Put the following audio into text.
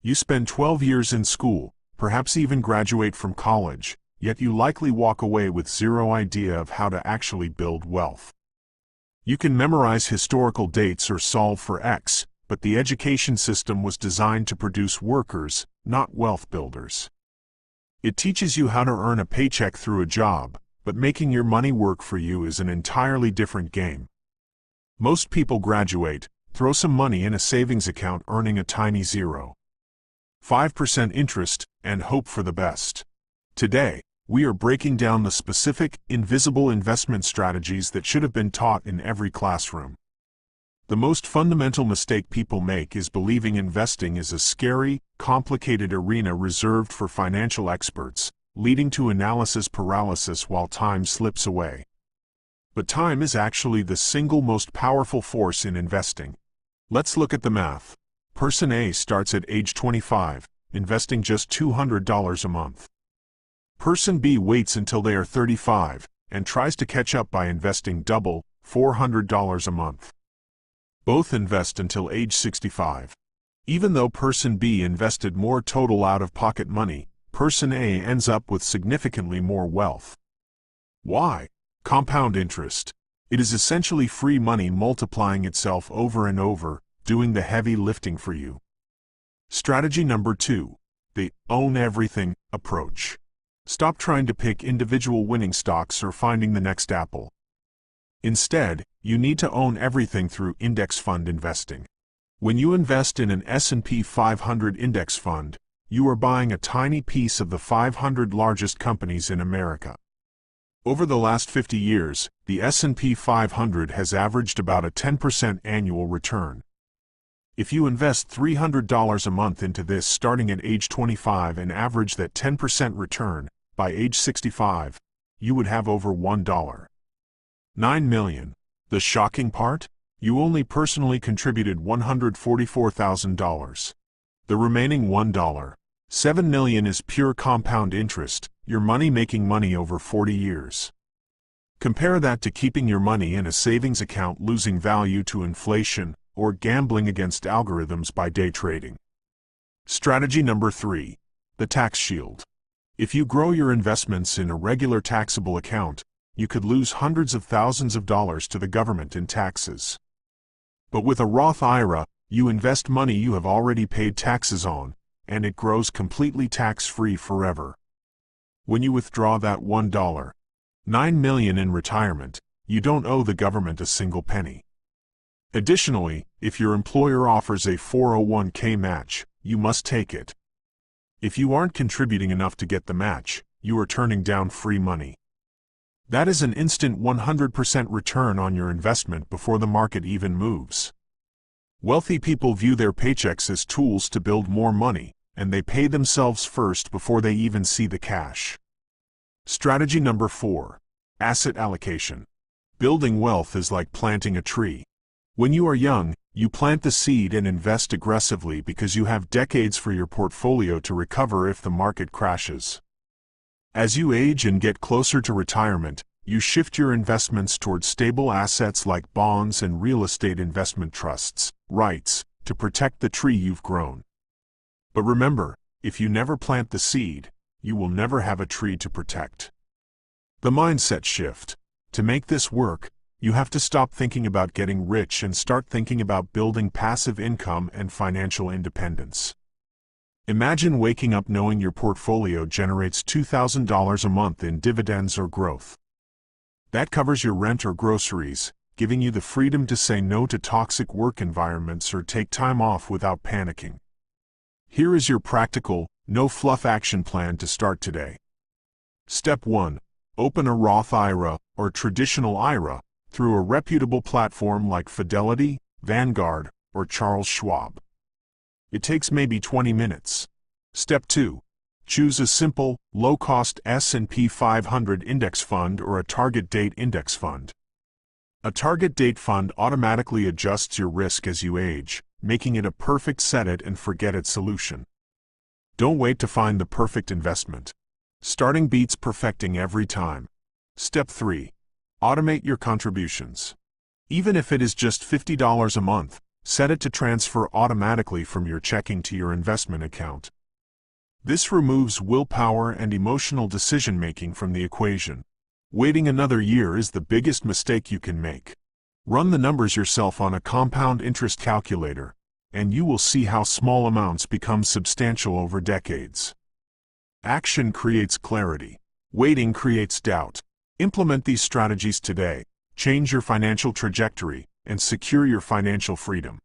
You spend 12 years in school, perhaps even graduate from college, yet you likely walk away with zero idea of how to actually build wealth. You can memorize historical dates or solve for X, but the education system was designed to produce workers, not wealth builders. It teaches you how to earn a paycheck through a job, but making your money work for you is an entirely different game. Most people graduate, throw some money in a savings account earning a tiny 0.5% interest, and hope for the best. Today, we are breaking down the specific, invisible investment strategies that should have been taught in every classroom. The most fundamental mistake people make is believing investing is a scary, complicated arena reserved for financial experts, leading to analysis paralysis while time slips away. But time is actually the single most powerful force in investing. Let's look at the math. Person A starts at age 25, investing just $200 a month. Person B waits until they are 35, and tries to catch up by investing double, $400 a month. Both invest until age 65. Even though Person B invested more total out-of-pocket money, Person A ends up with significantly more wealth. Why? Compound interest. It is essentially free money multiplying itself over and over, doing the heavy lifting for you. Strategy number 2. The own everything approach. Stop trying to pick individual winning stocks or finding the next Apple. Instead, you need to own everything through index fund investing. When you invest in an S&P 500 index fund, you are buying a tiny piece of the 500 largest companies in America. Over the last 50 years, the S&P 500 has averaged about a 10% annual return. If you invest $300 a month into this starting at age 25 and average that 10% return, by age 65, you would have over $1.9 million. The shocking part? You only personally contributed $144,000. The remaining $1.7 million is pure compound interest, your money making money over 40 years. Compare that to keeping your money in a savings account losing value to inflation, or gambling against algorithms by day trading. Strategy number 3. The tax shield. If you grow your investments in a regular taxable account, you could lose hundreds of thousands of dollars to the government in taxes. But with a Roth IRA, you invest money you have already paid taxes on, and it grows completely tax-free forever. When you withdraw that $1.9 million in retirement, you don't owe the government a single penny. Additionally, if your employer offers a 401k match, you must take it. If you aren't contributing enough to get the match, you are turning down free money. That is an instant 100% return on your investment before the market even moves. Wealthy people view their paychecks as tools to build more money, and they pay themselves first before they even see the cash. Strategy number 4. Asset allocation. Building wealth is like planting a tree. When you are young, you plant the seed and invest aggressively because you have decades for your portfolio to recover if the market crashes. As you age and get closer to retirement, you shift your investments towards stable assets like bonds and real estate investment trusts, REITs, to protect the tree you've grown. But remember, if you never plant the seed, you will never have a tree to protect. The mindset shift. To make this work, you have to stop thinking about getting rich and start thinking about building passive income and financial independence. Imagine waking up knowing your portfolio generates $2,000 a month in dividends or growth. That covers your rent or groceries, giving you the freedom to say no to toxic work environments or take time off without panicking. Here is your practical, no-fluff action plan to start today. Step 1. Open a Roth IRA, or traditional IRA, through a reputable platform like Fidelity, Vanguard, or Charles Schwab. It takes maybe 20 minutes. Step 2. Choose a simple, low-cost S&P 500 index fund or a target date index fund. A target date fund automatically adjusts your risk as you age, making it a perfect set-it-and-forget-it solution. Don't wait to find the perfect investment. Starting beats perfecting every time. Step 3. Automate your contributions. Even if it is just $50 a month, Set it to transfer automatically from your checking to your investment account. This removes willpower and emotional decision-making from the equation. Waiting another year is the biggest mistake you can make. Run the numbers yourself on a compound interest calculator, and you will see how small amounts become substantial over decades. Action creates clarity. Waiting creates doubt. Implement these strategies today. Change your financial trajectory and secure your financial freedom.